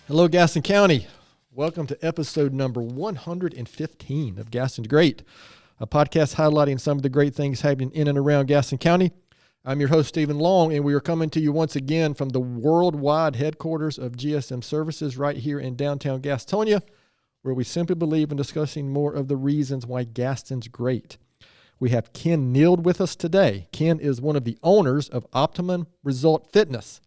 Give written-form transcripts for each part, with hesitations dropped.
Hello, Gaston County. Welcome to episode number 115 of Gaston's Great, a podcast highlighting some of the great things happening in and around Gaston County. I'm your host, Stephen Long, and we are coming to you once again from the worldwide headquarters of GSM Services right here in downtown Gastonia, where we simply believe in discussing more of the reasons why Gaston's great. We have Ken Neeld with us today. Ken is one of the owners of Optimum Result Fitness.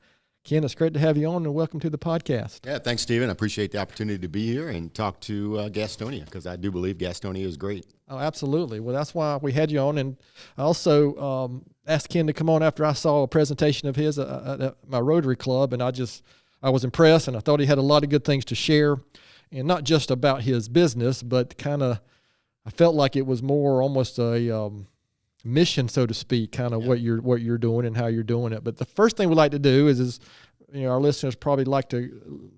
Ken, it's great to have you on, and welcome to the podcast. Yeah, thanks, Stephen. I appreciate the opportunity to be here and talk to Gastonia, because I do believe Gastonia is great. Oh, absolutely. Well, that's why we had you on, and I also asked Ken to come on after I saw a presentation of his at my Rotary Club, and I was impressed, and I thought he had a lot of good things to share, and not just about his business, but I felt like it was more almost a mission, so to speak, kind of what you're doing and how you're doing it. But the first thing we like to do is our listeners probably like to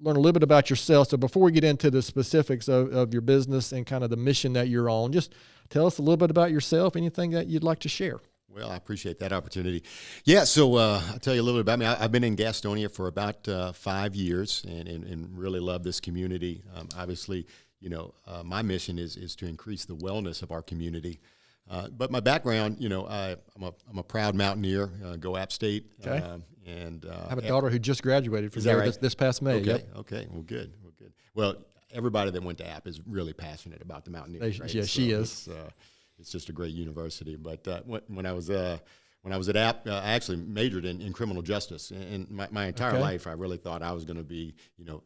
learn a little bit about yourself. So before we get into the specifics of your business and kind of the mission that you're on, just tell us a little bit about yourself, anything that you'd like to share. Well, I appreciate that opportunity. Yeah, so I'll tell you a little bit about me. I've been in Gastonia for about 5 years and really love this community. Obviously, my mission is to increase the wellness of our community. But my background, I'm a proud mountaineer, go App State. Okay. And I have a daughter who just graduated from there this past May. Okay, yep. Okay, well, good. Well, everybody that went to App is really passionate about the mountaineering. Right? Yeah, she is. It's just a great university. But when I was at App, I actually majored in criminal justice. And my entire life, I really thought I was going to be,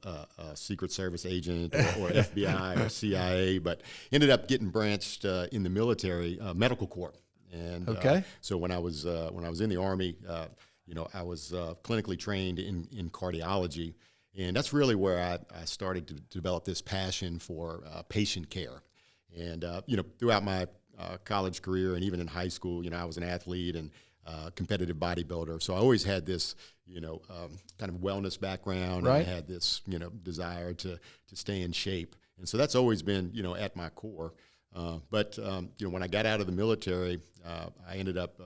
a Secret Service agent or FBI or CIA. But ended up getting branched in the military, medical corps. And so when I was in the Army, I was clinically trained in cardiology. And that's really where I started to develop this passion for patient care. And, throughout my college career and even in high school, I was an athlete and competitive bodybuilder. So I always had this, kind of wellness background. Right. And I had this, desire to stay in shape. And so that's always been, at my core. But when I got out of the military, I ended up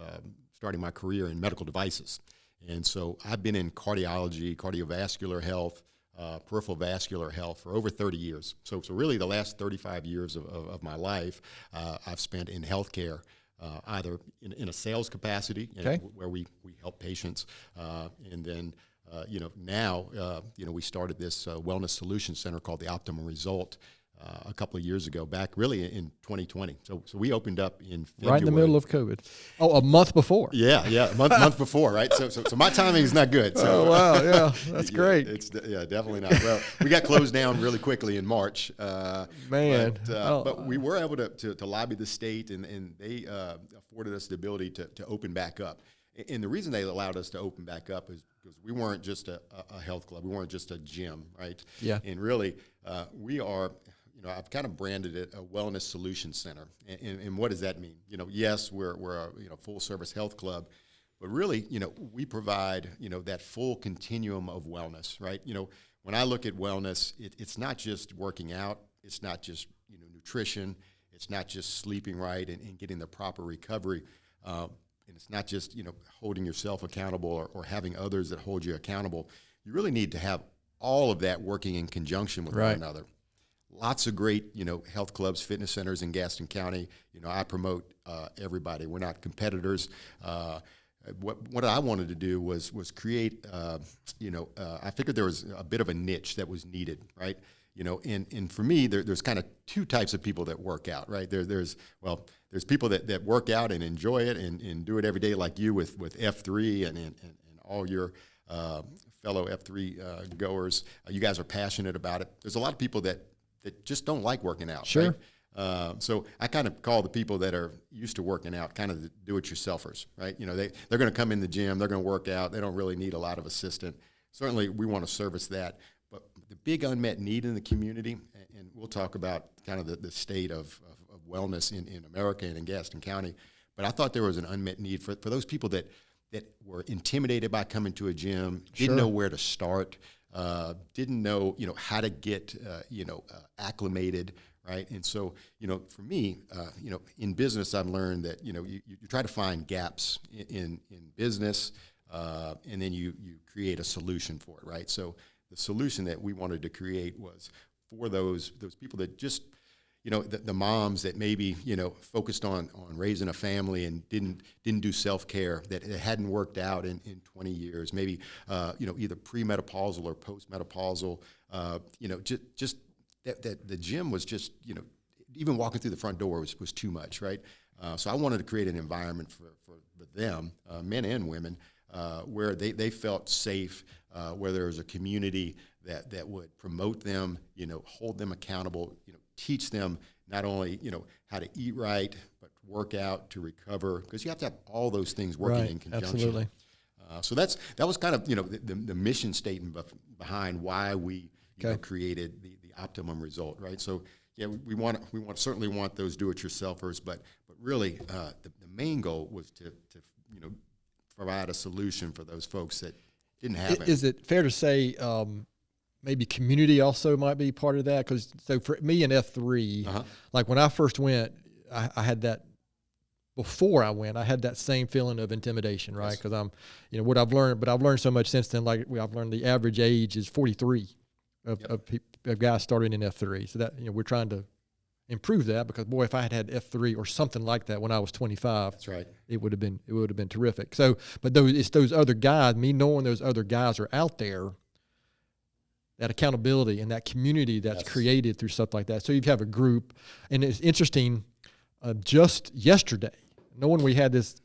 starting my career in medical devices. And so I've been in cardiology, cardiovascular health, peripheral vascular health for over 30 years. So really the last 35 years of my life, I've spent in healthcare, either in a sales capacity, where we help patients, and then now we started this wellness solution center called the Optimum Result a couple of years ago, back really in 2020. So we opened up in February. Right in the middle of COVID. Oh, a month before. Yeah, a month before, right? So my timing is not good. So, oh, wow, yeah, that's great. It's definitely not. Well, we got closed down really quickly in March. Man. But we were able to lobby the state, and they afforded us the ability to open back up. And the reason they allowed us to open back up is because we weren't just a health club. We weren't just a gym, right? Yeah. And really, we are... I've kind of branded it a wellness solution center. And what does that mean? Yes, we're a full service health club, but really, we provide, that full continuum of wellness, right? When I look at wellness, it's not just working out. It's not just, nutrition. It's not just sleeping right and getting the proper recovery. And it's not just, holding yourself accountable or having others that hold you accountable. You really need to have all of that working in conjunction with one another. Lots of great, health clubs, fitness centers in Gaston County. I promote everybody. We're not competitors. What I wanted to do was create, I figured there was a bit of a niche that was needed, right? And for me, there's kind of two types of people that work out, right? There's people that work out and enjoy it and do it every day, like you with F3 and all your fellow F3 goers. You guys are passionate about it. There's a lot of people that just don't like working out. Sure. Right? So I kind of call the people that are used to working out kind of the do-it-yourselfers, right? They're going to come in the gym, they're going to work out, they don't really need a lot of assistance. Certainly, we want to service that. But the big unmet need in the community, and we'll talk about kind of the state of wellness in America and in Gaston County, but I thought there was an unmet need for those people that were intimidated by coming to a gym, didn't know where to start, didn't know, how to get, acclimated, right? And so, for me, in business, I've learned that, you try to find gaps in business, and then you create a solution for it, right? So the solution that we wanted to create was for those people that just, the moms that maybe, focused on raising a family and didn't do self-care, that it hadn't worked out in 20 years, maybe, either premenopausal or postmenopausal, just that the gym was just, even walking through the front door was too much, right? So I wanted to create an environment for them, men and women, where they felt safe, where there was a community that would promote them, hold them accountable, teach them not only, how to eat right, but work out, to recover, because you have to have all those things working in conjunction. Absolutely. So that was kind of, the mission statement behind why we created the Optimum Result, right? So yeah, we certainly want those do-it-yourselfers, but really the main goal was to provide a solution for those folks that didn't have it. Is it fair to say maybe community also might be part of that? Because so for me in F3, like when I first went, I had that. Before I went, I had that same feeling of intimidation, right? Because I'm, what I've learned, but I've learned so much since then. Like I've learned the average age is 43 of guys starting in F3. So that, we're trying to improve that, because boy, if I had F3 or something like that when I was 25, that's right, it would have been terrific. So, but it's those other guys, me knowing those other guys are out there, that accountability and that community that's created through stuff like that. So you have a group, and it's interesting. Just yesterday, knowing we had this,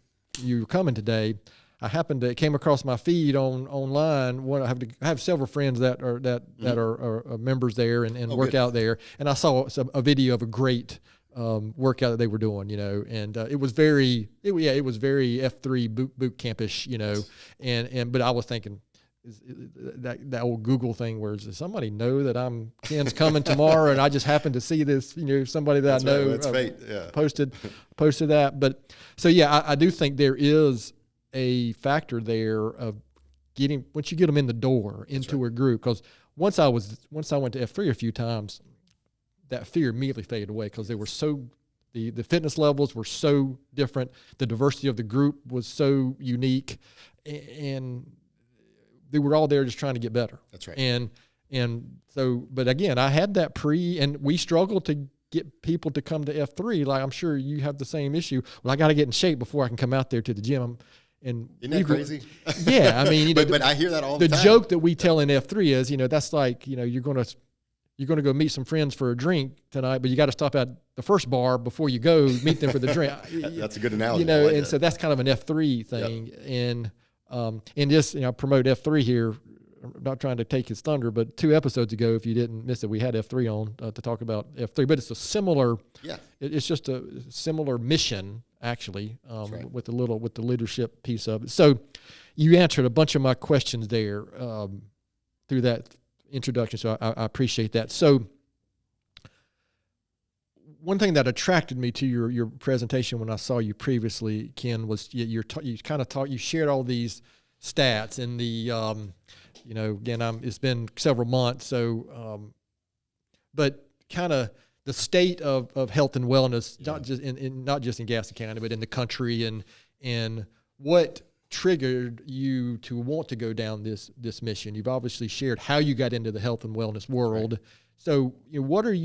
you were coming today, it came across my feed online. I have several friends that are members there and work out there, and I saw a video of a great workout that they were doing, and it was very F3 boot campish, but I was thinking, that old Google thing where does somebody know that Ken's coming tomorrow, and I just happened to see this, somebody that I know that's fate. Yeah. posted that. But so yeah, I do think there is a factor there of once you get them in the door into a group, because once I went to F3 a few times, that fear immediately faded away, because they were the fitness levels were so different, the diversity of the group was so unique, and they were all there just trying to get better. That's right. And so, but again, I had that and we struggled to get people to come to F3. Like, I'm sure you have the same issue. Well, I got to get in shape before I can come out there to the gym. And isn't that crazy? Yeah. I mean, but I hear that all the time. The joke that we tell in F3 is, that's like, you're going to go meet some friends for a drink tonight, but you got to stop at the first bar before you go meet them for the drink. That's a good analogy. And so that's kind of an F3 thing. Yep. And just, promote F3 here. I'm not trying to take his thunder, but 2 episodes ago, if you didn't miss it, we had F3 on to talk about F3. But it's a similar, it's just a similar mission, actually, right, with the leadership piece of it. So you answered a bunch of my questions there through that introduction, so I appreciate that. So one thing that attracted me to your presentation when I saw you previously, Ken, was you shared all these stats and the, again, it's been several months, so, but kind of the state of health and wellness, not just in Gaston County, but in the country, and what triggered you to want to go down this mission. You've obviously shared how you got into the health and wellness world. Right. So, what are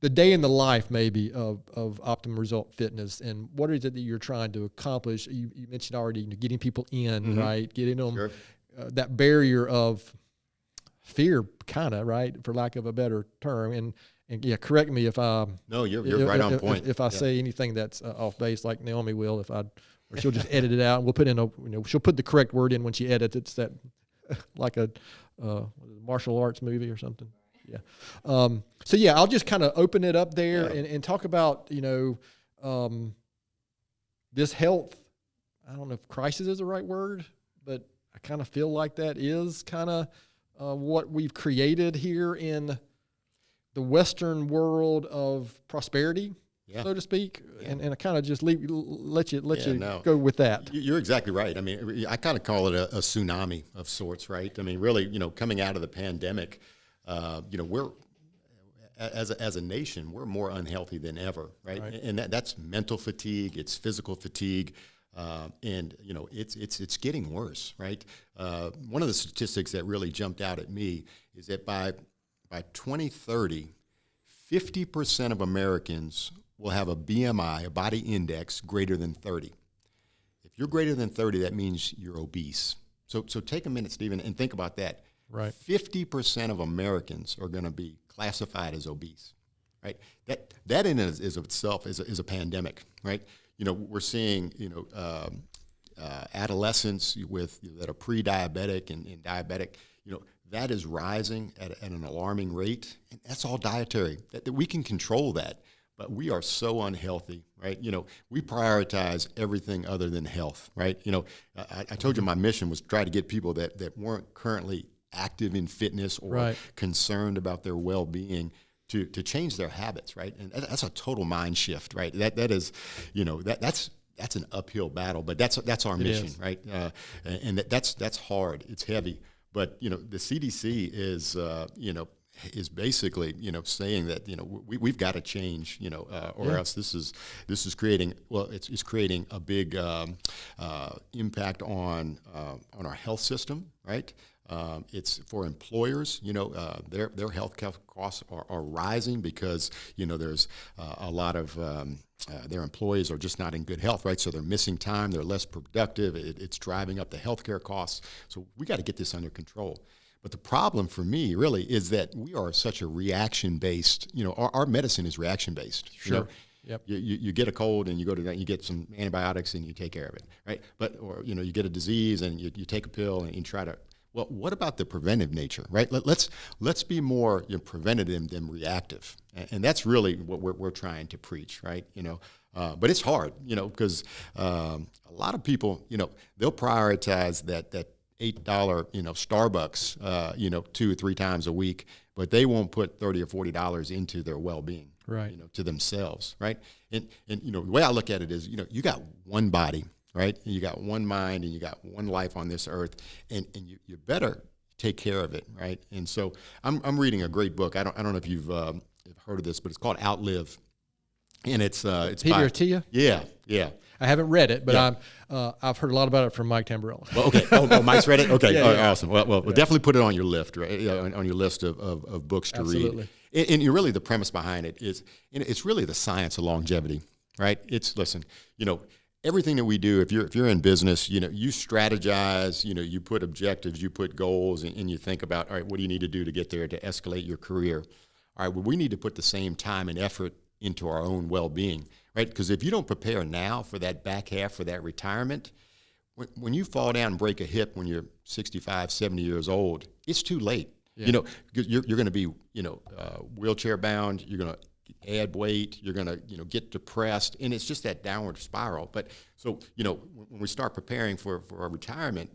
the day in the life maybe of Optimum Result Fitness, and what is it that you're trying to accomplish? You mentioned already, getting people in, right? Getting them that barrier of fear, kind of, right, for lack of a better term. And yeah, correct me if I you're right on point. If I say anything that's off base, like Naomi will, or she'll just edit it out, and we'll put in she'll put the correct word in when she edits. It's that like a martial arts movie or something. Yeah. So yeah, I'll just kind of open it up there and talk about, this health. I don't know if crisis is the right word, but I kind of feel like that is kind of what we've created here in the Western world of prosperity, so to speak. Yeah. And I kind of just let you go with that. You're exactly right. I mean, I kind of call it a tsunami of sorts, right? I mean, really, coming out of the pandemic, we're as a nation, we're more unhealthy than ever, right? And that's mental fatigue, it's physical fatigue. And it's getting worse, right? One of the statistics that really jumped out at me is that by 2030, 50% of Americans will have a BMI, a body index, greater than 30. If you're greater than 30, that means you're obese. So take a minute, Stephen, and think about that. Right. 50% of Americans are going to be classified as obese, right? That in and of itself is a pandemic, right? We're seeing, adolescents that are pre-diabetic and diabetic, that is rising at an alarming rate, and that's all dietary. That we can control that, but we are so unhealthy, right? We prioritize everything other than health, right? I told you my mission was to try to get people that weren't currently active in fitness or concerned about their well-being to change their habits, right? And that's a total mind shift, right? That is, that's an uphill battle, but that's our mission, right? And that's hard. It's heavy. But the CDC is basically saying that we've got to change or else this is creating it's creating a big impact on our health system, right? It's for employers, their health costs are rising because there's a lot of their employees are just not in good health, right? So they're missing time, they're less productive, it's driving up the healthcare costs. So we got to get this under control. But the problem for me really is that we are such a reaction-based, our medicine is reaction-based. Sure. Yep. You get a cold and you go to you get some antibiotics and you take care of it, right? Or you get a disease and you take a pill and you try to. Well, what about the preventive nature, right? Let's be more preventative than reactive, and that's really what we're trying to preach, right? But it's hard, because a lot of people, they'll prioritize that $8, Starbucks, 2 or 3 times a week, but they won't put $30 or $40 into their well-being, right? To themselves, right? And the way I look at it is, you got one body. Right? And you got one mind and you got one life on this earth, and you better take care of it, right? And so I'm reading a great book. I don't know if you've heard of this, but it's called Outlive, and it's Peter Attia. Yeah. I haven't read it, but I've heard a lot about it from Mike Tamburello. Well, okay. Oh, Mike's read it. Okay. Yeah. Awesome. Well, definitely put it on your list, right? On your list of books to Absolutely. read. And really, the premise behind it is, it's really the science of longevity, right? Everything that we do, if you're in business, you strategize, you put objectives, you put goals, and you think about, all right, what do you need to do to get there to escalate your career? All right, well, we need to put the same time and effort into our own well-being, right? Because if you don't prepare now for that back half, for that retirement, when you fall down and break a hip when you're 65, 70 years old, it's too late. Yeah. You're going to be, wheelchair bound, you're going to add weight, you're going to get depressed, and it's just that downward spiral. But so when we start preparing for our retirement,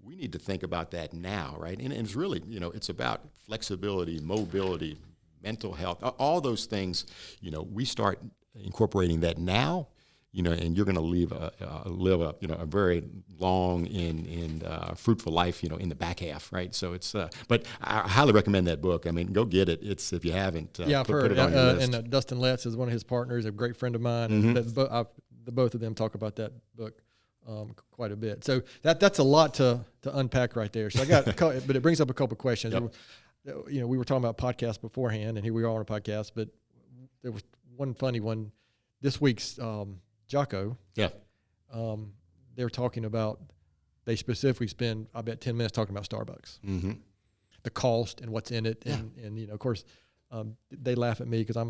we need to think about that now, right? And it's really it's about flexibility, mobility, mental health, all those things. We start incorporating that now, and you're going to live a very long and fruitful life, in the back half, right? So it's, but I highly recommend that book. I mean, go get it. It's, if you haven't, I've heard. Put it on your list. And Dustin Letts is one of his partners, a great friend of mine. Mm-hmm. And the both of them talk about that book quite a bit. So that's a lot to unpack right there. So I got, but it brings up a couple of questions. Yep. We were talking about podcasts beforehand, and here we are on a podcast. But there was one funny one this week's. Jocko, yeah, they're talking about, they specifically spend, I bet, 10 minutes talking about Starbucks, mm-hmm. the cost and what's in it. And of course, they laugh at me because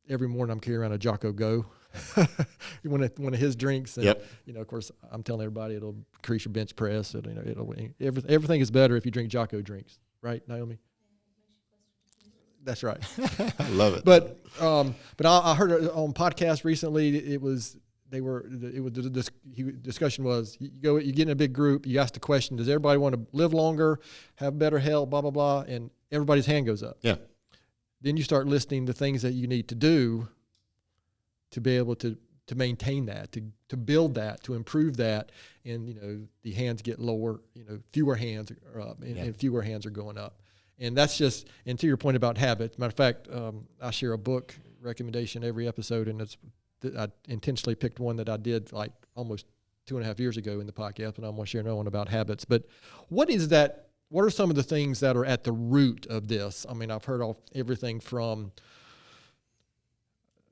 every morning I'm carrying around a Jocko Go, one of his drinks. And, yep. Of course, I'm telling everybody it'll increase your bench press. Everything is better if you drink Jocko drinks. Right, Naomi? That's right. I love it. But I heard on podcast recently, the discussion was, you get in a big group, you ask the question, does everybody want to live longer, have better health, blah, blah, blah, and everybody's hand goes up. Yeah. Then you start listing the things that you need to do to be able to maintain that, to build that, to improve that, and, the hands get lower, fewer hands are up, and fewer hands are going up. And that's just, and to your point about habits, matter of fact, I share a book recommendation every episode, and I intentionally picked one that I did like almost 2.5 years ago in the podcast, but I'm going to share another one about habits. But what is that? What are some of the things that are at the root of this? I mean, I've heard everything from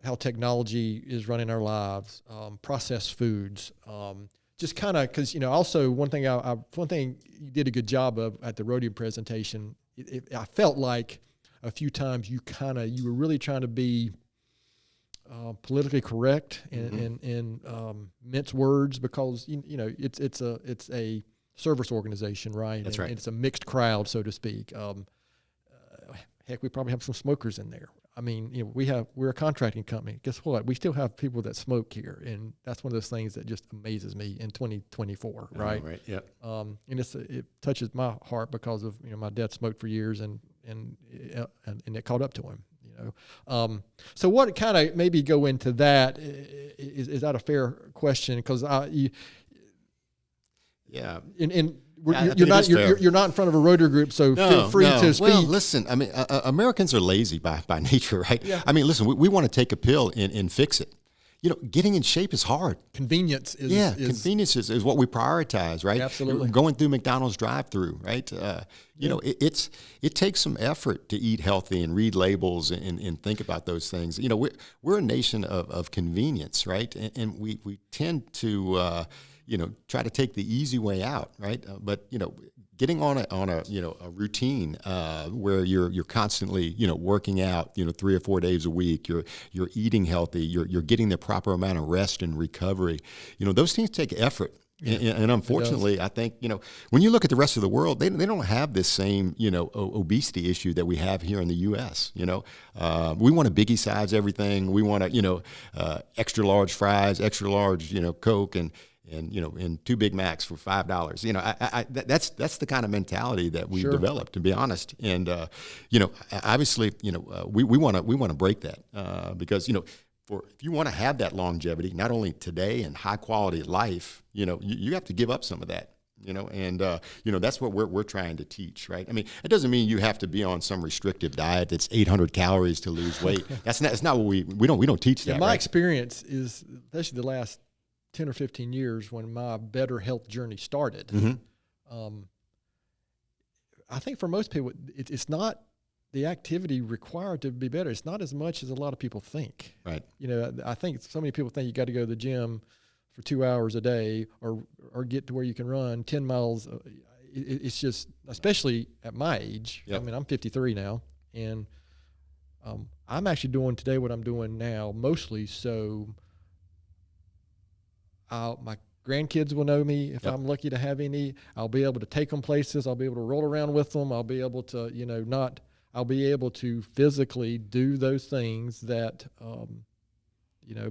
how technology is running our lives, processed foods, just kind of, because, also one thing you did a good job of at the rodeo presentation, I felt like a few times you were really trying to be politically correct and mince words, because it's a service organization, right? That's right. And it's a mixed crowd, so to speak. Heck, we probably have some smokers in there. I mean, we're a contracting company. Guess what? We still have people that smoke here, and that's one of those things that just amazes me in 2024, right? Right. Yep. And it touches my heart because of my dad smoked for years, and it caught up to him. So what kind of maybe go into that? Is that a fair question? Because yeah. You're not in front of a Rotary group, so feel free to speak. Well, listen, I mean, Americans are lazy by nature, right? Yeah. I mean, listen, we want to take a pill and fix it. Getting in shape is hard. Convenience is convenience is what we prioritize, right? Absolutely. Going through McDonald's drive-through, right? It takes some effort to eat healthy and read labels and think about those things. We're a nation of convenience, right? And we tend to try to take the easy way out, right? But getting on a routine where you're constantly working out 3 or 4 days a week, you're eating healthy, you're getting the proper amount of rest and recovery. Those things take effort. Yeah, and unfortunately, I think, when you look at the rest of the world, they don't have this same, obesity issue that we have here in the U.S. We want to biggie size everything. We want to, extra large fries, extra large, Coke, and 2 Big Macs for $5. That's the kind of mentality that we developed, to be honest. And obviously, we want to break that because if you want to have that longevity, not only today and high quality life, you have to give up some of that. And that's what we're trying to teach, right? I mean, it doesn't mean you have to be on some restrictive diet that's 800 calories to lose weight. That's not what we don't teach that. My experience is, especially the last 10 or 15 years when my better health journey started. Mm-hmm. I think for most people, it's not the activity required to be better. It's not as much as a lot of people think. Right. I think so many people think you got to go to the gym for 2 hours a day or get to where you can run 10 miles. It's just, especially at my age. Yep. I mean, I'm 53 now, and I'm actually doing today what I'm doing now mostly so my grandkids will know me if I'm lucky to have any. I'll be able to take them places. I'll be able to roll around with them. I'll be able to, I'll be able to physically do those things that,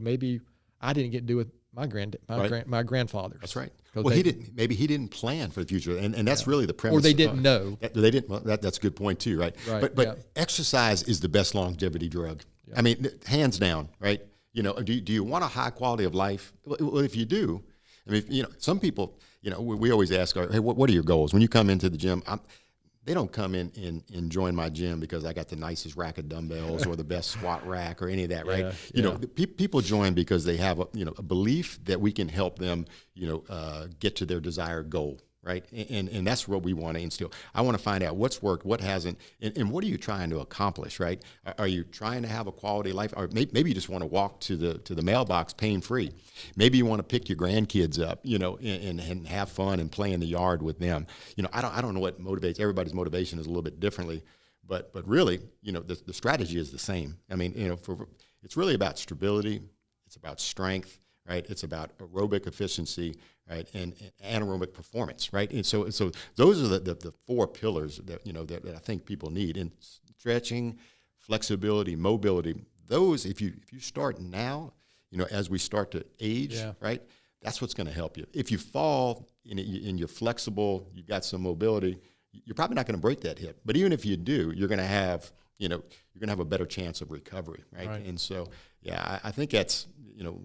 maybe I didn't get to do with my grandfather. That's right. Well, he didn't plan for the future, and that's really the premise. Or they didn't know. They didn't. Well, that's a good point too, right? But exercise is the best longevity drug. Yeah. I mean, hands down, right? Do you want a high quality of life? Well, if you do, I mean, some people, we always ask, hey, what are your goals? When you come into the gym, they don't come in and join my gym because I got the nicest rack of dumbbells or the best squat rack or any of that, right? People join because they have a belief that we can help them, get to their desired goal. Right. And that's what we want to instill. I want to find out what's worked, what hasn't, and what are you trying to accomplish, right? Are you trying to have a quality life? Or maybe you just want to walk to the mailbox pain-free. Maybe you want to pick your grandkids up, and have fun and play in the yard with them. I don't know what motivates. Everybody's motivation is a little bit differently, but really, the strategy is the same. I mean, it's really about stability. It's about strength. Right, it's about aerobic efficiency, right, and anaerobic performance, right. And so those are the 4 pillars that that I think people need. And stretching, flexibility, mobility. Those, if you start now, as we start to age, right, that's what's going to help you. If you fall and you're flexible, you've got some mobility, you're probably not going to break that hip. But even if you do, you're going to have you're going to have a better chance of recovery, right? Right. And so, yeah, I think that's,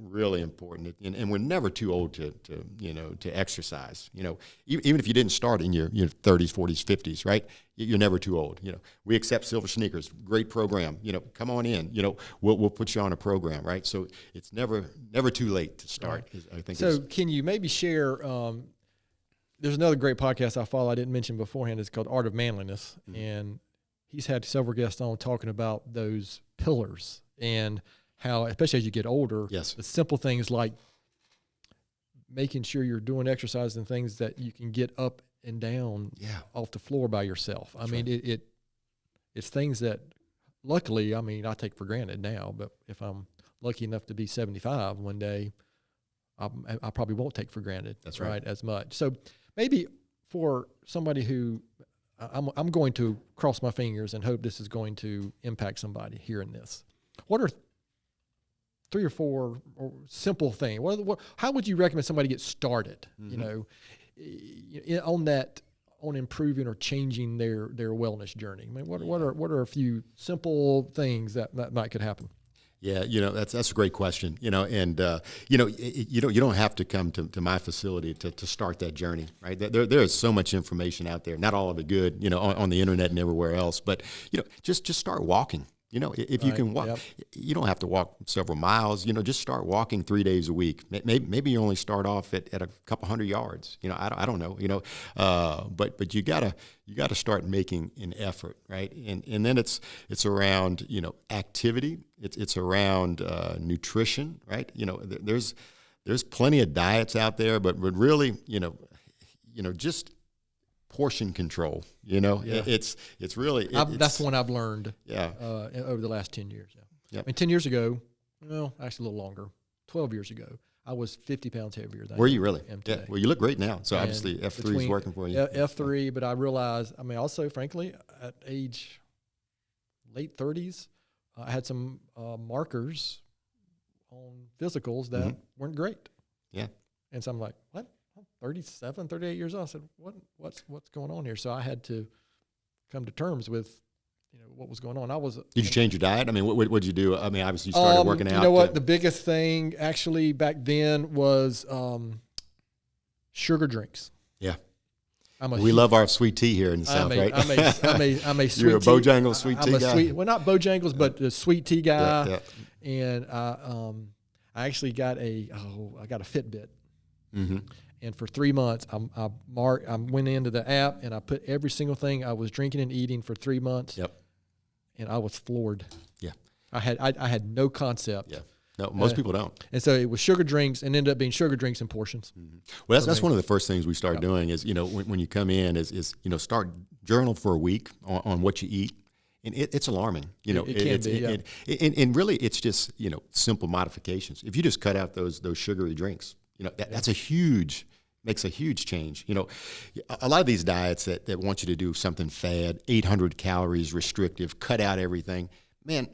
really important. And we're never too old to exercise. Even if you didn't start in your 30s, 40s, 50s, right? You're never too old. We accept Silver Sneakers, great program. Come on in. We'll put you on a program, right? So it's never too late to start. Right. I think. So can you maybe share? There's another great podcast I follow I didn't mention beforehand. It's called Art of Manliness, and he's had several guests on talking about those pillars and how, especially as you get older, yes, the simple things like making sure you're doing exercise and things that you can get up and down off the floor by yourself. That's I mean, right. it's things that luckily, I take for granted now, but if I'm lucky enough to be 75 one day, I probably won't take for granted. That's right. As much. So maybe for somebody who I'm going to cross my fingers and hope this is going to impact somebody hearing this. What are 3 or 4 or simple things? How would you recommend somebody get started? On improving or changing their wellness journey. I mean, what are a few simple things that could happen? Yeah, that's a great question. And you don't have to come to my facility to start that journey, right? There is so much information out there. Not all of it good, on the internet and everywhere else. But just start walking. If you can walk, you don't have to walk several miles. Just start walking 3 days a week. Maybe you only start off at a couple hundred yards. I don't know. But you gotta start making an effort, right? And then it's around activity. It's around nutrition, right? There's plenty of diets out there, but really just portion control. It's really that's one I've learned. Over the last 10 years. I mean, 10 years ago, well, actually a little longer, 12 years ago, I was 50 pounds heavier than Were you really? am today. Yeah. Well, you look great now. So And obviously F3 is working for you. F3, but I realized, also frankly, at age late 30s, I had some markers on physicals that weren't great. Yeah. And so I'm like, what? 37, 38 years old. I said, what's going on here? So I had to come to terms with, what was going on. Did you change your diet? I mean, what did you do? I mean, obviously you started working out. You know what? The biggest thing actually back then was sugar drinks. Yeah. We love our sweet tea here in the South, right? I'm a sweet tea. You're a Bojangles sweet tea guy? Well, not Bojangles, but the sweet tea guy. Yeah. And I actually got I got a Fitbit. Mm-hmm. And for 3 months, I went into the app and I put every single thing I was drinking and eating for 3 months. Yep. And I was floored. Yeah. I had no concept. Yeah. No, most people don't. And so it was sugar drinks and ended up being sugar drinks and portions. Mm-hmm. Well, that's one of the first things we start doing is, when you come in is start journal for a week on what you eat. And it's alarming, It can be. And really it's just, simple modifications. If you just cut out those sugary drinks, that's makes a huge change. A lot of these diets that want you to do something fad, 800 calories restrictive, cut out everything, man,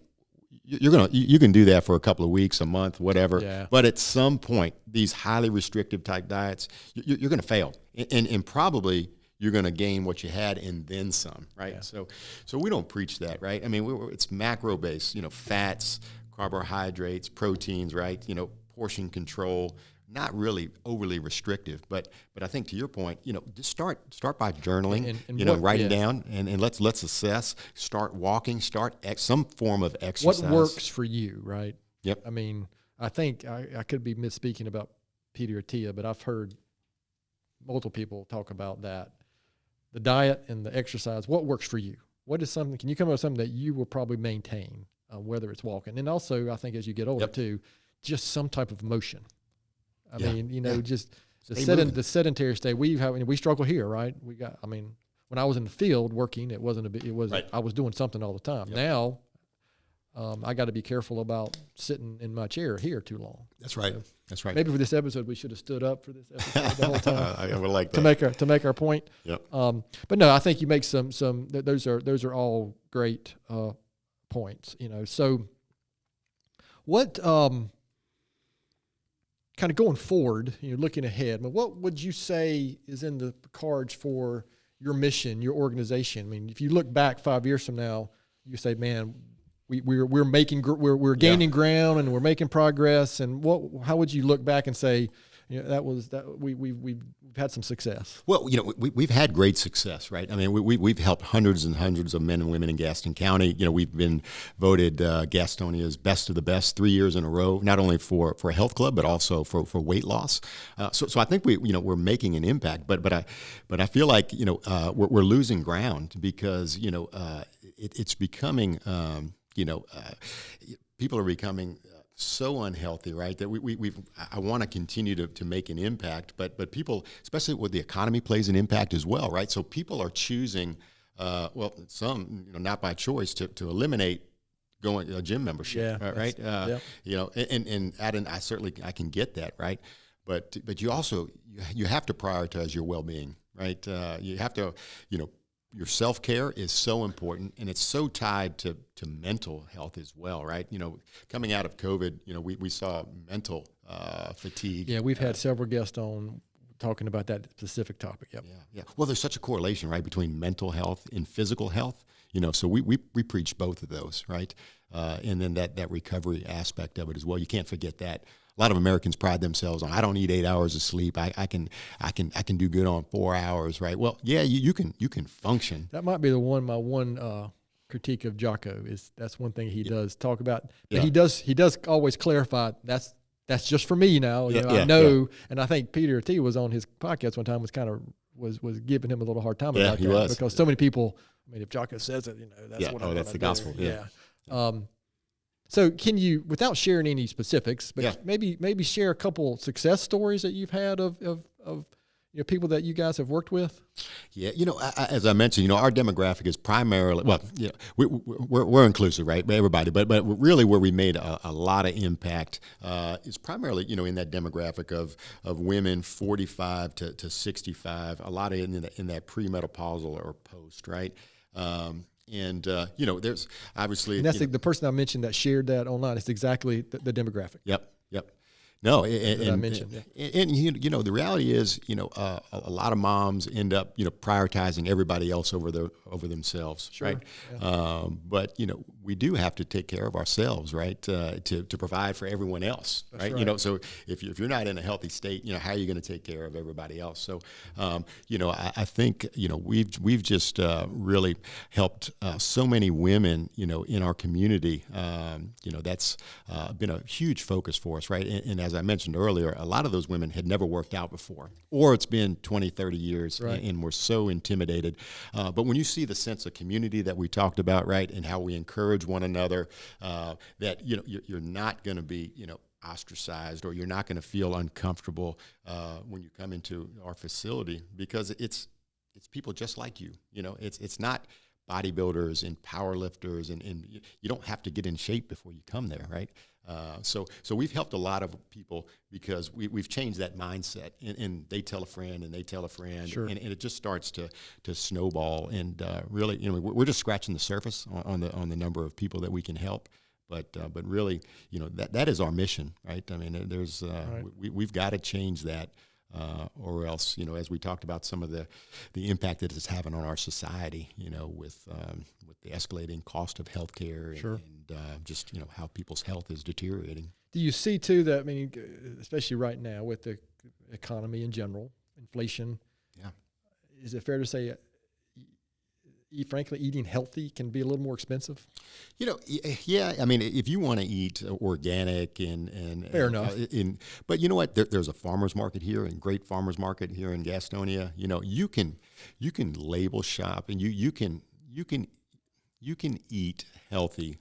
you can do that for a couple of weeks, a month, whatever. Yeah. But at some point, these highly restrictive type diets, you're going to fail, and probably you're going to gain what you had and then some, right? Yeah. So we don't preach that, right? I mean, it's macro based, fats, carbohydrates, proteins, right? Portion control. Not really overly restrictive, but I think to your point, just start by journaling, and writing down, and let's assess. Start walking. Start some form of exercise. What works for you, right? Yep. I mean, I think I could be misspeaking about Peter or Tia, but I've heard multiple people talk about that. The diet and the exercise. What works for you? What is something? Can you come up with something that you will probably maintain, whether it's walking, and also I think as you get older too, just some type of motion. I mean, just the sedentary state. We struggle here, right? When I was in the field working, it wasn't right. I was doing something all the time. Yep. Now, I got to be careful about sitting in my chair here too long. That's right. So that's right. Maybe for this episode, we should have stood up for this episode the whole time. I would like that to make our point. Yep. But no, I think you make some. Those are all great points. So what? Kind of going forward, looking ahead, what would you say is in the cards for your mission, your organization? I mean, if you look back 5 years from now, you say, man, we're making we're gaining ground and we're making progress? And how would you look back and say, we've had some success? Well, we've had great success, right? I mean, we've helped hundreds and hundreds of men and women in Gaston County. We've been voted Gastonia's best of the best 3 years in a row, not only for a health club but also for weight loss. So I think we're making an impact, but I feel like we're losing ground because it's becoming people are becoming so unhealthy, right? That I want to continue to make an impact, but people, especially with the economy, plays an impact as well, right? So people are choosing, some not by choice, to eliminate going a gym membership, right? And I can get that, right? But you also you have to prioritize your well-being, right? You have to, your self-care is so important, and it's so tied to mental health as well, right? Coming out of COVID, we saw mental fatigue. Yeah, we've had several guests on talking about that specific topic. Yep. Yeah. Well, there's such a correlation, right, between mental health and physical health. So we preach both of those, right? And then that recovery aspect of it as well. You can't forget that. A lot of Americans pride themselves on, I don't need 8 hours of sleep. I can do good on 4 hours, right? Well, yeah, you can function. That might be my one critique of Jocko is that's one thing he does talk about. But he does always clarify that's just for me now. I know, and I think Peter T was on his podcast one time was giving him a little hard time about that because so many people. I mean, if Jocko says it, that's what I'm that's the gospel. Yeah. So can you, without sharing any specifics, but maybe share a couple success stories that you've had of people that you guys have worked with? Yeah, as I mentioned, our demographic is primarily, we're inclusive, right, everybody, but really where we made a lot of impact is primarily, in that demographic of women 45 to 65, a lot of in that premenopausal or post, right? There's obviously... And that's the person I mentioned that shared that online. It's exactly the demographic. Yep. No, I mentioned. And the reality is, a lot of moms end up, prioritizing everybody else over themselves, sure. Right? Yeah. But we do have to take care of ourselves, right? To provide for everyone else, right? So if you're not in a healthy state, how are you going to take care of everybody else? So, I think we've just really helped so many women, in our community. That's been a huge focus for us, right? And as I mentioned earlier, a lot of those women had never worked out before, or it's been 20, 30 years, right. and we're so intimidated. But when you see the sense of community that we talked about, right, and how we encourage one another, that you're not going to be ostracized, or you're not going to feel uncomfortable when you come into our facility, because it's people just like you. It's not bodybuilders and powerlifters, and you don't have to get in shape before you come there, right? So we've helped a lot of people because we've changed that mindset, and they tell a friend, and they tell a friend, sure. and it just starts to snowball. And really, we're just scratching the surface on the number of people that we can help. But really, that is our mission, right? I mean, there's right. we've got to change that. Or else, as we talked about some of the impact that it's having on our society, with the escalating cost of healthcare, and, sure. and just how people's health is deteriorating. Do you see too that, especially right now with the economy in general, inflation? Yeah. Is it fair to say, frankly, eating healthy can be a little more expensive? Yeah. I mean, if you want to eat organic and fair enough. But you know what? There's a farmer's market here, and great farmer's market here in Gastonia. You can label shop, and you can eat healthy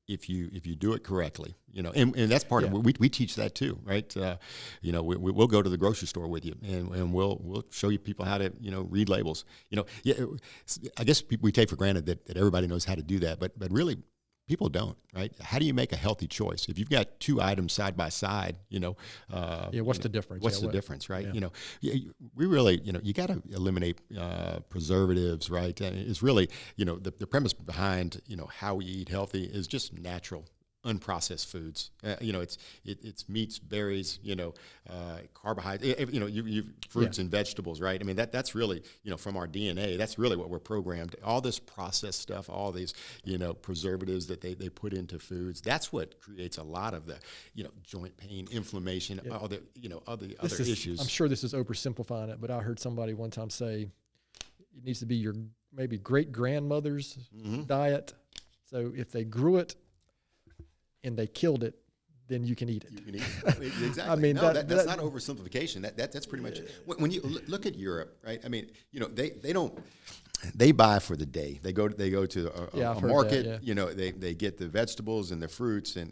if you do it correctly. And that's part of what we teach that too, right? We'll go to the grocery store with you, and we'll show you people how to read labels. I guess we take for granted that everybody knows how to do that, but really people don't, right? How do you make a healthy choice if you've got two items side by side? What's the difference? What's the difference, right? Yeah. We really, you got to eliminate preservatives, right? It's really, the premise behind how we eat healthy is just natural. unprocessed foods. It's meats, berries, carbohydrates, you fruits and vegetables, right? I mean, that's really, from our DNA, that's really what we're programmed. All this processed stuff, all these, preservatives that they put into foods, that's what creates a lot of the, joint pain, inflammation, all the, other issues. I'm sure this is oversimplifying it, but I heard somebody one time say it needs to be your maybe great-grandmother's diet. So if they grew it and they killed it, then you can eat it. You can eat it. Exactly. I mean, that's not oversimplification. That's pretty much when you look at Europe, right? I mean, they buy for the day. They go to a market. That, they get the vegetables and the fruits and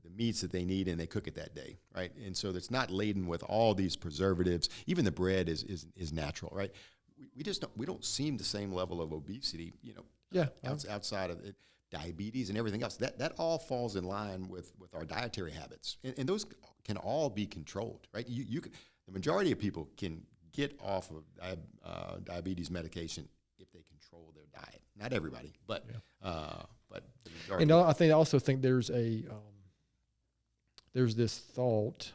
the meats that they need, and they cook it that day, right? And so it's not laden with all these preservatives. Even the bread is natural, right? We don't seem the same level of obesity, outside of it. Diabetes and everything else, that all falls in line with our dietary habits, and those can all be controlled, right? The majority of people can get off of diabetes medication if they control their diet. Not everybody, but the majority. And I also think there's this thought,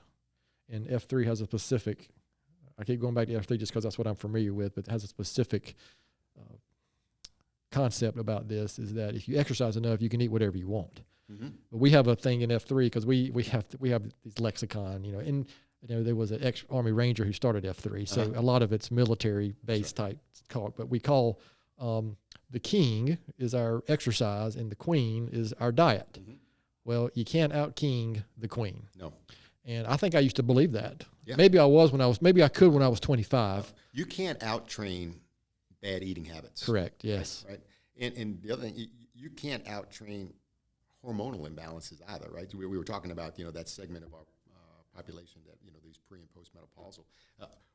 and F3 has a specific. I keep going back to F3 just because that's what I'm familiar with, but it has a specific concept about this, is that if you exercise enough, you can eat whatever you want. Mm-hmm. But we have a thing in F3 because we have these lexicon, and there was an ex-Army Ranger who started F3, so a lot of it's military-based type talk. But we call the king is our exercise and the queen is our diet. Mm-hmm. Well, you can't out-king the queen. No. And I think I used to believe that. Yeah. Maybe I could when I was 25. You can't out-train bad eating habits. Correct, yes. Right. And the other thing, you can't out-train hormonal imbalances either, right? We were talking about, that segment of our population that, these pre- and post-menopausal.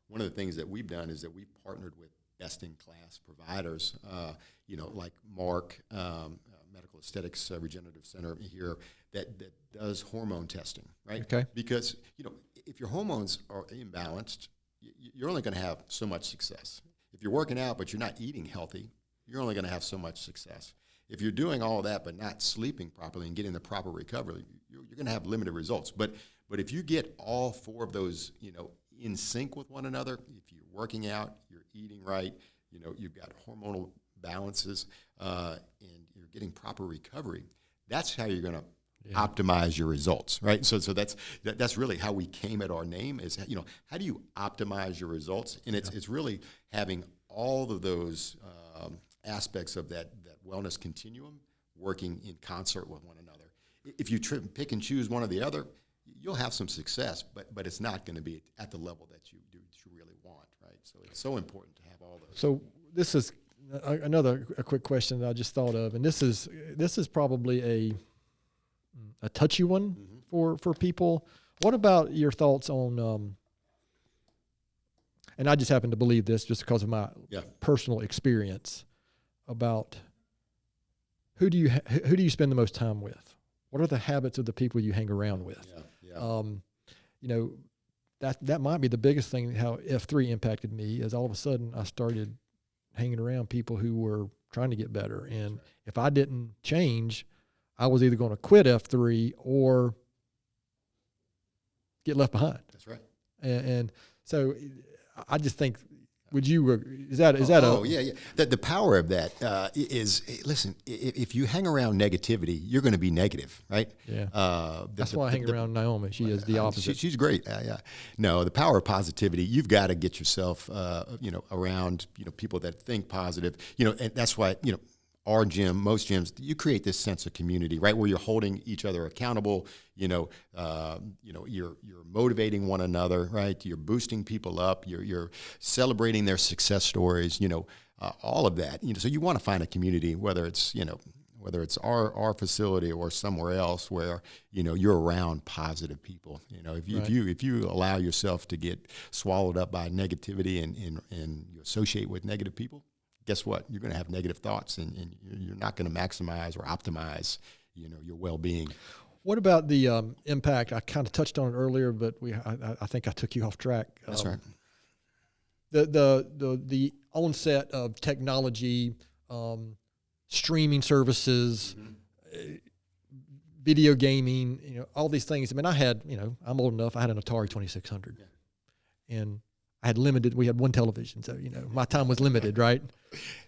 One of the things that we've done is that we've partnered with best-in-class providers, like Mark, Medical Aesthetics Regenerative Center here, that does hormone testing, right? Okay. Because, if your hormones are imbalanced, you're only going to have so much success. If you're working out but you're not eating healthy, you're only going to have so much success. If you're doing all that but not sleeping properly and getting the proper recovery, you're going to have limited results. But if you get all four of those, in sync with one another, if you're working out, you're eating right, you've got hormonal balances, and you're getting proper recovery, that's how you're going to optimize your results, right? So that's really how we came at our name is, how do you optimize your results? And it's really having all of those aspects of that wellness continuum working in concert with one another. If you pick and choose one or the other, you'll have some success, but it's not going to be at the level that you really want, right? So it's so important to have all those. So this is a quick question that I just thought of, and this is probably a touchy one for people. What about your thoughts on? And I just happen to believe this just because of my personal experience about who do you spend the most time with? What are the habits of the people you hang around with? That might be the biggest thing. How F3 impacted me is all of a sudden I started hanging around people who were trying to get better, and if I didn't change, I was either going to quit F3 or get left behind. That's right. And so I just think, is that the power of that is, listen, if you hang around negativity, you're going to be negative, right? Yeah. That's why I hang around Naomi. She is the opposite. She's great. No, the power of positivity, you've got to get yourself, around, people that think positive, and that's why, our gym, most gyms, you create this sense of community, right, where you're holding each other accountable. You're motivating one another, right? You're boosting people up. You're celebrating their success stories. All of that. So you want to find a community, whether it's our facility or somewhere else, where you're around positive people. If you allow yourself to get swallowed up by negativity and you associate with negative people, guess what? You're going to have negative thoughts, and you're not going to maximize or optimize, your well-being. What about the impact? I kind of touched on it earlier, but I think I took you off track. That's right. The onset of technology, streaming services, video gaming, all these things. I mean, I had, I'm old enough. I had an Atari 2600, and I had we had one television, so my time was limited, right?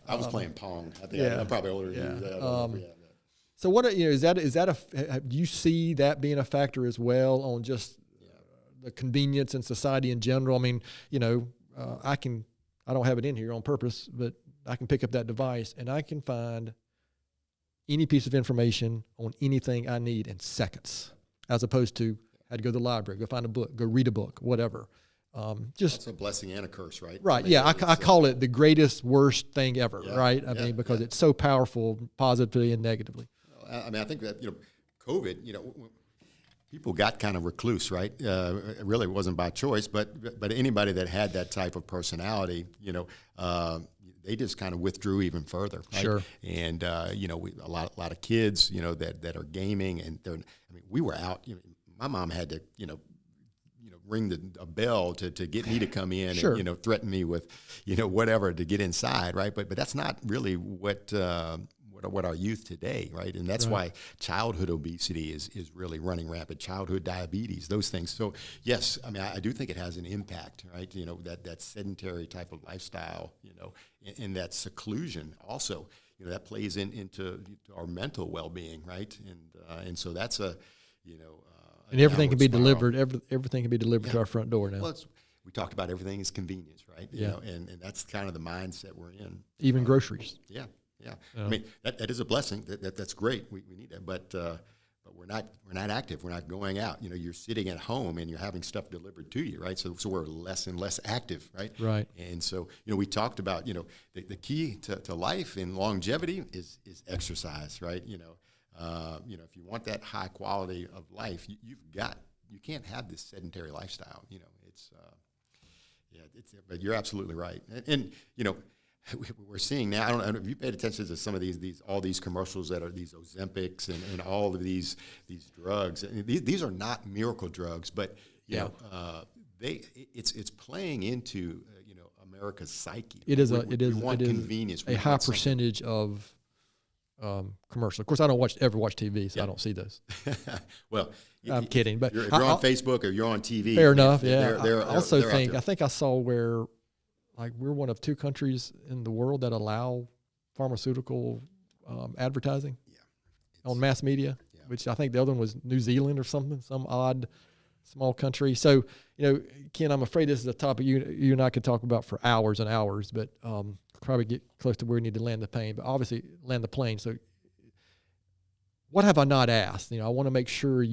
I was playing Pong. I think I'm probably older than you. So what is that? Do you see that being a factor as well on just the convenience in society in general? I mean, I don't have it in here on purpose, but I can pick up that device and I can find any piece of information on anything I need in seconds, as opposed to I had to go to the library, go find a book, go read a book, whatever. That's a blessing and a curse, right? Right. I call it the greatest, worst thing ever, right? I mean, because it's so powerful, positively and negatively. I mean, I think that, COVID, people got kind of recluse, right? It really wasn't by choice, but anybody that had that type of personality, they just kind of withdrew even further, right? Sure. And, a lot of kids, that are gaming, and we were out, my mom had to, ring a bell to get me to come in sure. and, threaten me with, whatever to get inside, right? But that's not really what our youth today, right? And that's why childhood obesity is really running rampant, childhood diabetes, those things. So yes, I mean, I do think it has an impact, right? That sedentary type of lifestyle, and that seclusion also, that plays into our mental well-being, right? And so that's and everything can be delivered. Everything can be delivered to our front door now. Well, we talked about everything is convenience, right? And that's kind of the mindset we're in. Even groceries. Yeah. I mean, that is a blessing. That's great. We need that, but we're not active. We're not going out. You're sitting at home and you're having stuff delivered to you, right? So we're less and less active, right? Right. And so we talked about the key to life and longevity is exercise, right? If you want that high quality of life, you can't have this sedentary lifestyle. But you're absolutely right. And we're seeing now, I don't know if you paid attention to some of all these commercials that are these Ozempics and all of these drugs. And these are not miracle drugs, but it's playing into America's psyche. It is convenience. A high percentage of commercial. Of course, I don't ever watch TV, so I don't see those. Well, I'm kidding, but if you're on Facebook or you're on TV, fair enough. I think I saw where, like, we're one of 2 countries in the world that allow pharmaceutical advertising on mass media, which I think the other one was New Zealand or something, some odd small country. So, Ken, I'm afraid this is a topic you and I could talk about for hours and hours, but probably get close to where we need to land the plane. So what have I not asked? I want to make sure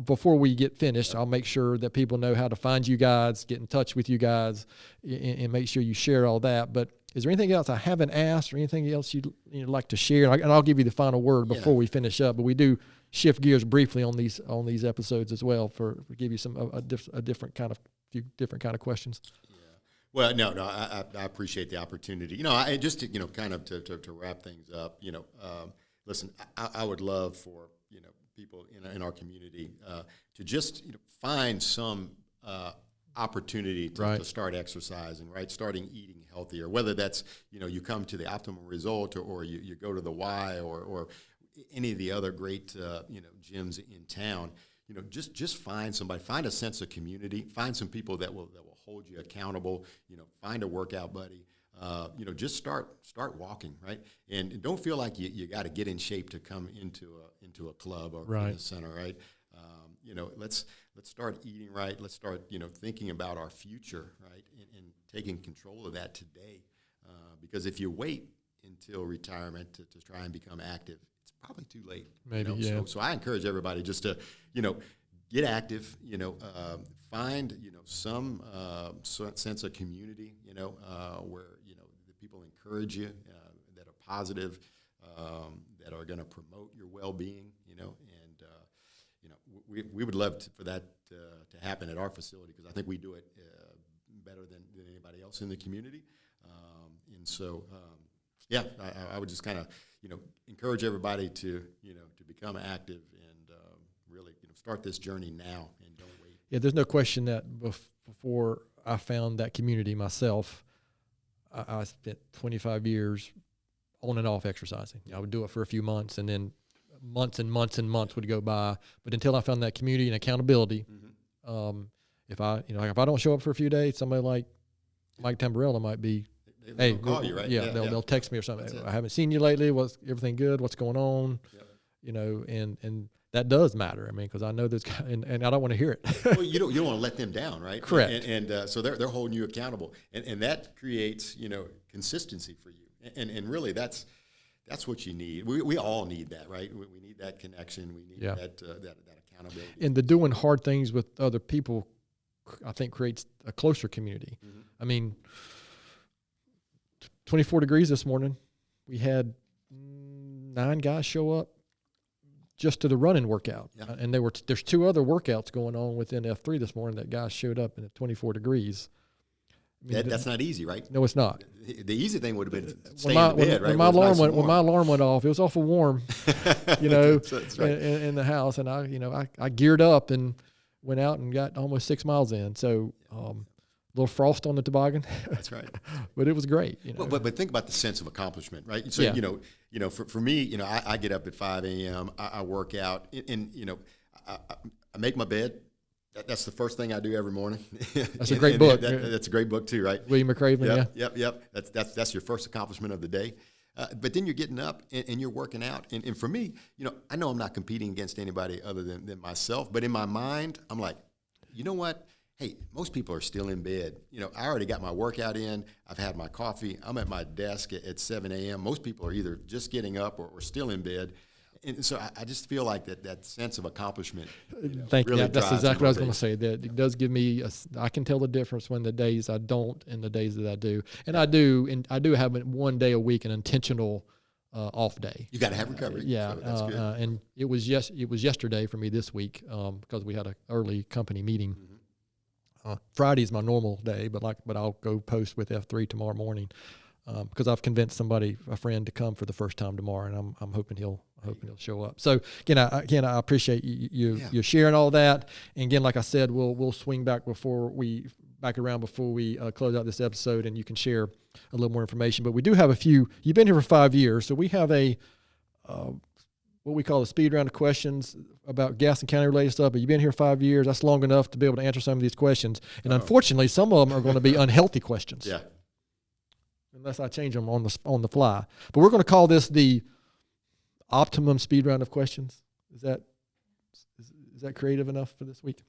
before we get finished, I'll make sure that people know how to find you guys, get in touch with you guys, and make sure you share all that. But is there anything else I haven't asked or anything else you'd like to share? And I'll give you the final word before we finish up, but we do shift gears briefly on these episodes as well for give you a different kind of questions. Well, no, I appreciate the opportunity. I just to, kind of to wrap things up. Listen, I would love for people in our community to just find some opportunity to start exercising, right? Starting eating healthier. Whether that's you come to the Optimum Result or you go to the Y or any of the other great gyms in town. Just find somebody, find a sense of community, find some people that will hold you accountable. Find a workout buddy. Just start walking, right? And don't feel like you got to get in shape to come into a club or fitness center, right? Let's start eating right. Let's start thinking about our future, right? And taking control of that today, because if you wait until retirement to try and become active, it's probably too late. Maybe, So I encourage everybody just to get active. Find some sense of community. Where the people encourage you, that are positive, that are going to promote your well-being. We would love for that to happen at our facility, because I think we do it better than anybody else in the community. And so, I would just kind of encourage everybody to become active and really start this journey now and don't wait. Yeah, there's no question that before I found that community myself, I spent 25 years on and off exercising. I would do it for a few months, and then months and months and months would go by. But until I found that community and accountability, if I don't show up for a few days, somebody like Mike Tamburello might be, They'll call you, right? Yeah, they'll text me or something. I haven't seen you lately. Was everything good? What's going on? Yep. And that does matter. I mean, because I know this, and I don't want to hear it. Well, you don't want to let them down, right? Correct. And so they're holding you accountable, and that creates consistency for you. And really, that's what you need. We all need that, right? We need that connection. We need that accountability. And the doing hard things with other people, I think, creates a closer community. Mm-hmm. I mean, 24 degrees this morning. We had 9 guys show up just to the running workout. Yeah. And there's 2 other workouts going on within F3 this morning that guys showed up in at 24 degrees. I mean, that's not easy, right? No, it's not. The easy thing would have been staying in bed, right? When my alarm went off, it was awful warm, that's right. in the house, and I geared up and went out and got almost 6 miles in. So a little frost on the toboggan. That's right. But it was great. But think about the sense of accomplishment, right? So for me, I get up at 5 a.m. I work out, and I make my bed. That's the first thing I do every morning. That's a great book. That's a great book too, right? William McRaven. Yep. That's your first accomplishment of the day. But then you're getting up and you're working out. And for me, I know I'm not competing against anybody other than myself. But in my mind, I'm like, you know what? Hey, most people are still in bed. I already got my workout in. I've had my coffee. I'm at my desk at 7 a.m. Most people are either just getting up or still in bed. And so I just feel like that sense of accompliment. Thank you. That's exactly what I was going to say. That it does give me. I can tell the difference when the days I don't and the days that I do. And I do have one day a week an intentional off day. You got to have recovery. Yeah, so that's good. And it was yesterday for me this week because we had an early company meeting. Mm-hmm. Friday's my normal day, but I'll go post with F3 tomorrow morning because I've convinced a friend to come for the first time tomorrow, and I'm hoping he'll show up. So again, I appreciate you sharing all that. And again, like I said, we'll swing back around before we close out this episode, and you can share a little more information. But we do have a few. You've been here for 5 years, so we have a what we call a speed round of questions about Gaston County related stuff. But you've been here 5 years. That's long enough to be able to answer some of these questions. And unfortunately, some of them are going to be unhealthy questions. Yeah. Unless I change them on the fly. But we're going to call this the Optimum speed round of questions. Is that creative enough for this week?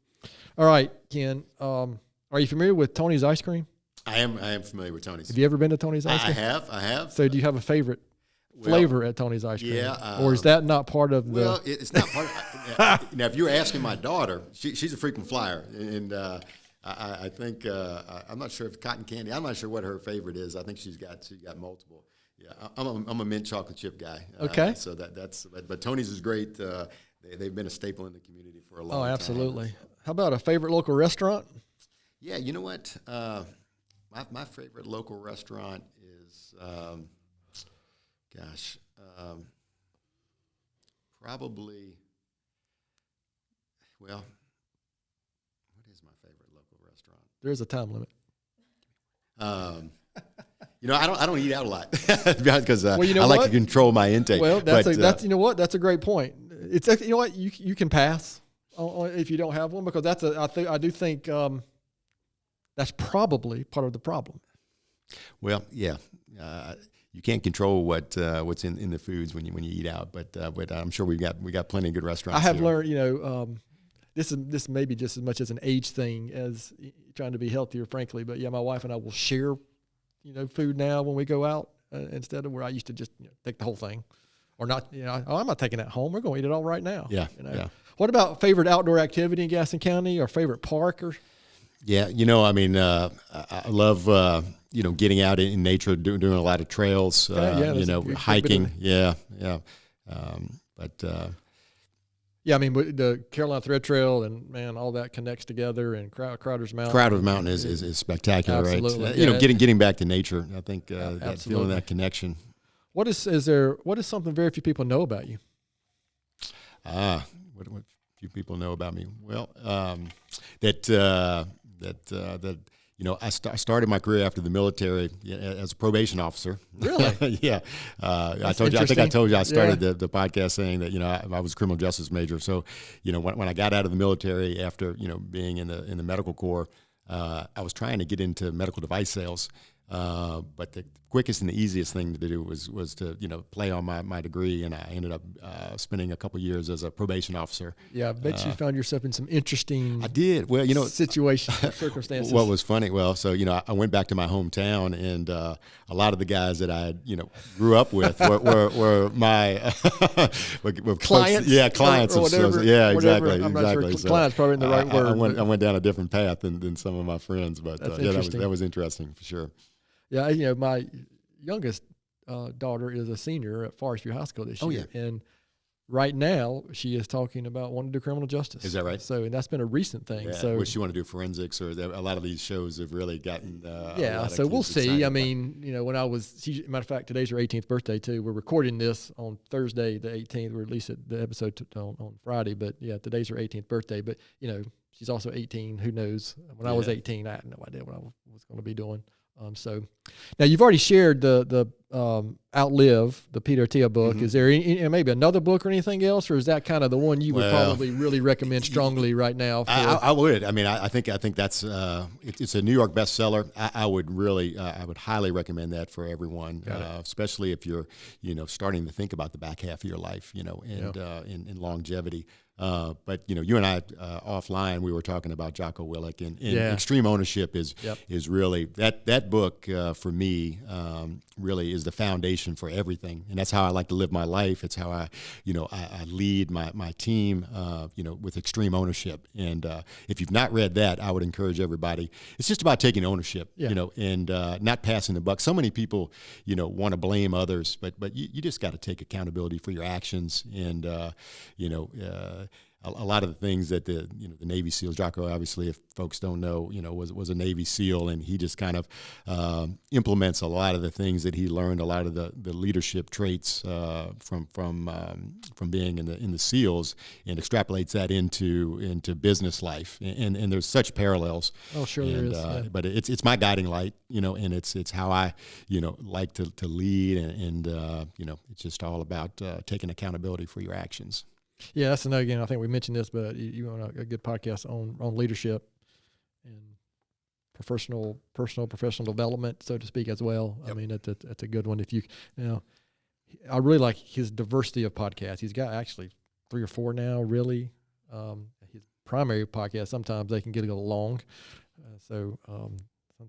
All right, Ken. Are you familiar with Tony's Ice Cream? I am familiar with Tony's. Have you ever been to Tony's Ice Cream? I have. So do you have a favorite flavor at Tony's Ice Cream? Yeah. Or is that not part of the? Well, it's not part of. Now, if you were asking my daughter, she's a frequent flyer, and I think I'm not sure if cotton candy. I'm not sure what her favorite is. I think she's got multiple. Yeah, I'm a mint chocolate chip guy. Okay. So but Tony's is great. They've been a staple in the community for a long time. Oh, absolutely. How about a favorite local restaurant? Yeah, you know what? My favorite local restaurant is, probably. Well, what is my favorite local restaurant? There is a time limit. I don't eat out a lot because I like what? to control my intake. Well, that's you know what? That's a great point. It's what you can pass if you don't have one because I do think that's probably part of the problem. Well, yeah, you can't control what's in the foods when you eat out, but I'm sure we got plenty of good restaurants. I have learned, this may be just as much as an age thing as trying to be healthier, frankly. But yeah, my wife and I will share, food now when we go out instead of where I used to just take the whole thing, or not. I'm not taking that home. We're going to eat it all right now. Yeah. Yeah. What about favorite outdoor activity in Gaston County or favorite park or? Yeah, I love getting out in nature, doing a lot of trails. Hiking. Yeah. Yeah, I mean, the Carolina Thread Trail and, man, all that connects together, and Crowder's Mountain. Crowder's Mountain is spectacular, absolutely. Right? Getting back to nature, I think that feeling, that connection. What is something very few people know about you? What few people know about me? Well, that I started my career after the military as a probation officer. Really? Yeah. I think I told you I started the podcast saying that, I was a criminal justice major. So, when I got out of the military after, being in the medical corps, I was trying to get into medical device sales. But the quickest and the easiest thing to do was to play on my degree, and I ended up spending a couple years as a probation officer. Yeah, I bet you found yourself in some interesting. I did. Well, situations, circumstances. What was funny? Well, so I went back to my hometown, and a lot of the guys that I grew up with were my were clients. Clients or of whatever. Exactly. I'm not sure. So clients probably in the right word. I went down a different path than some of my friends, but that was interesting for sure. Yeah, my youngest daughter is a senior at Forest View High School this year. Yeah. And right now she is talking about wanting to do criminal justice. Is that right? So, and that's been a recent thing. Yeah. So, would she want to do forensics, or a lot of these shows have really gotten so we'll see. I mean, when I was, matter of fact, today's her 18th birthday too. We're recording this on Thursday the 18th. We released the episode on Friday, but yeah, today's her 18th birthday. But she's also 18. Who knows? When I was 18, I had no idea what I was going to be doing. So now you've already shared the Outlive, the Peter Attia book. Mm-hmm. Is there maybe another book or anything else, or is that kind of the one you would probably really recommend strongly right now? I would. I mean, I think that's it's a New York bestseller. I would really, I would highly recommend that for everyone, especially if you're, starting to think about the back half of your life, and longevity. But you and I offline, we were talking about Jocko Willink, and extreme ownership is really that book for me really is the foundation for everything, and that's how I like to live my life. It's how I lead my team with extreme ownership. And if you've not read that, I would encourage everybody. It's just about taking ownership, and not passing the buck. So many people want to blame others, but you just got to take accountability for your actions, and a lot of the things that the Navy SEALs, Jocko, obviously, if folks don't know, was a Navy SEAL, and he just kind of implements a lot of the things that he learned, a lot of the leadership traits from being in the SEALs, and extrapolates that into business life, and there's such parallels. Oh, sure, there is. But it's my guiding light, and it's how I like to lead, and it's just all about taking accountability for your actions. Yeah, that's another, again, I think we mentioned this, but you want a good podcast on leadership and personal professional development, so to speak, as well. Yep. I mean, that's a good one. If I really like his diversity of podcasts. He's got actually 3 or 4 now, really. His primary podcast, sometimes they can get a little long.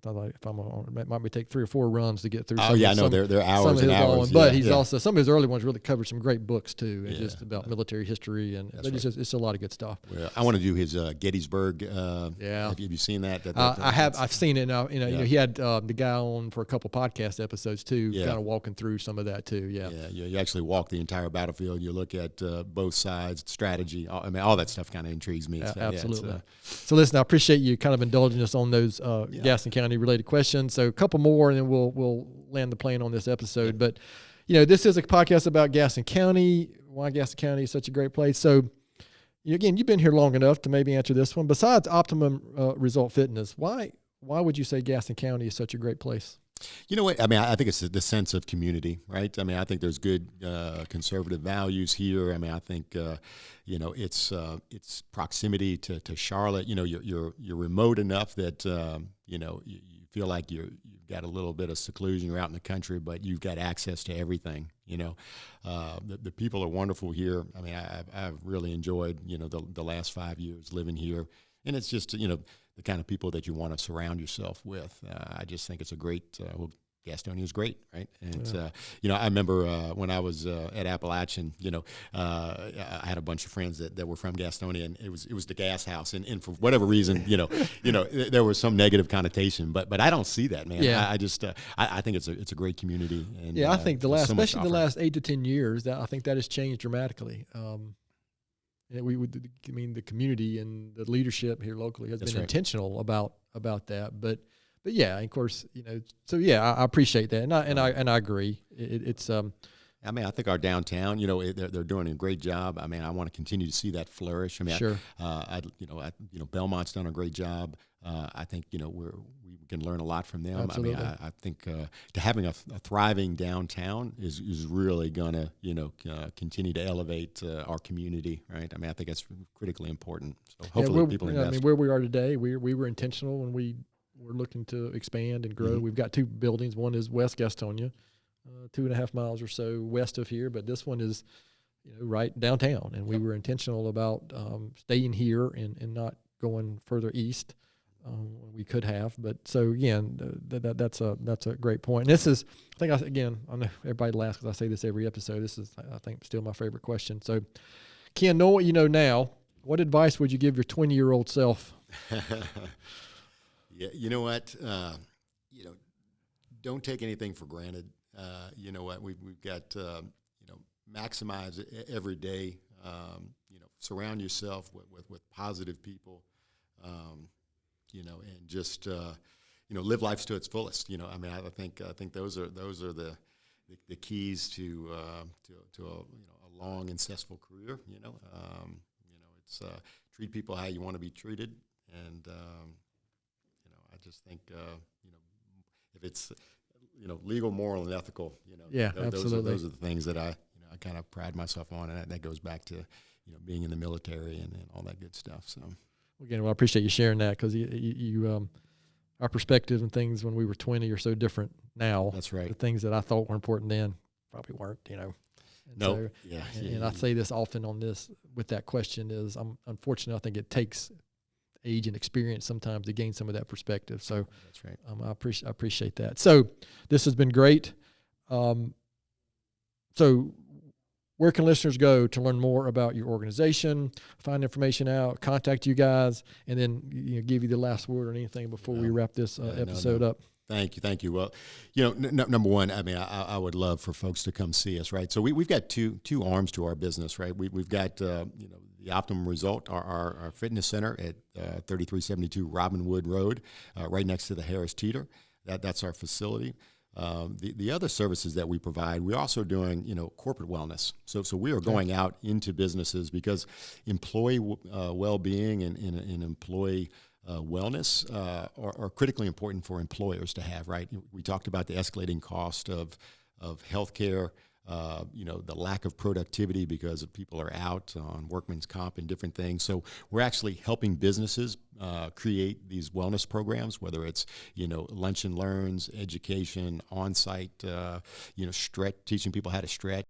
Sometimes if I'm on, it might take 3 or 4 runs to get through. Oh, yeah, I know. They're hours and hours. But he's also, some of his early ones really covered some great books too, and just about military history, and it's a lot of good stuff. Well, I want to do his Gettysburg. Have you seen that? I've seen it now. He had the guy on for a couple podcast episodes too, kind of walking through some of that too. Yeah. You actually walk the entire battlefield. You look at both sides, strategy. I mean, all that stuff kind of intrigues me. Absolutely. So listen, I appreciate you kind of indulging us on those Gaston County related questions. So a couple more, and then we'll land the plane on this episode. But this is a podcast about Gaston County. Why Gaston County is such a great place. So again, you've been here long enough to maybe answer this one. Besides Optimum Result Fitness, why would you say Gaston County is such a great place? You know what? I mean, I think it's the sense of community, right? I mean, I think there's good conservative values here. I mean, I think it's proximity to Charlotte. You're remote enough that you feel like you've got a little bit of seclusion. You're out in the country, but you've got access to everything. The people are wonderful here. I mean, I've really enjoyed the last 5 years living here, and it's just the kind of people that you want to surround yourself with. I just think it's a great. Gastonia is great, right? And I remember when I was at Appalachian, I had a bunch of friends that were from Gastonia, and it was the gas house, and for whatever reason, there was some negative connotation, but I don't see that, man. I just I think it's a great community, and I think especially the last 8 to 10 years, that I think that has changed dramatically. The community and the leadership here locally has been intentional about that, but yeah, of course, so yeah, I appreciate that, and I agree. It's I mean, I think our downtown, they're doing a great job. I mean, I want to continue to see that flourish. I mean, sure. Belmont's done a great job. I think, we can learn a lot from them. Absolutely. I mean, I think to having a thriving downtown is really going to, continue to elevate our community, right? I mean, I think that's critically important. So hopefully people invest. I mean, where we are today, we were intentional when we were looking to expand and grow. Mm-hmm. We've got 2 buildings. One is West Gastonia, 2.5 miles or so west of here, but this one is, right downtown. And we were intentional about staying here and not going further east. We could have, but so again, that's a great point. And this is, I know everybody laughs because I say this every episode. This is, I think, still my favorite question. So, Ken, know what you know now. What advice would you give your 20-year-old self? Yeah, you know what? Don't take anything for granted. You know what? We've got maximize every day. Surround yourself with positive people. And just live life to its fullest. I mean, I think those are the keys to a long and successful career. It's treat people how you want to be treated, and I just think if it's legal, moral, and ethical, absolutely. Those are the things that I kind of pride myself on, and that goes back to being in the military and all that good stuff. So. Again, I appreciate you sharing that because our perspective and things when we were 20 are so different now. That's right. The things that I thought were important then probably weren't, And no. So, yeah. And I say this often on this with that question is unfortunately, I think it takes age and experience sometimes to gain some of that perspective. So that's right. I appreciate that. So this has been great. So where can listeners go to learn more about your organization, find information out, contact you guys, and then give you the last word or anything before we wrap this episode up? Thank you. Well, number one, I mean, I would love for folks to come see us, right? So we've got two arms to our business, right? We've got the Optimum Result, our fitness center at 3372 Robinwood Road, right next to the Harris Teeter. That's our facility. The other services that we provide, we're also doing, corporate wellness. So we are going out into businesses because employee well-being and employee wellness are critically important for employers to have, right? We talked about the escalating cost of healthcare, the lack of productivity because people are out on workman's comp and different things. So we're actually helping businesses create these wellness programs, whether it's, lunch and learns, education, on-site, teaching people how to stretch,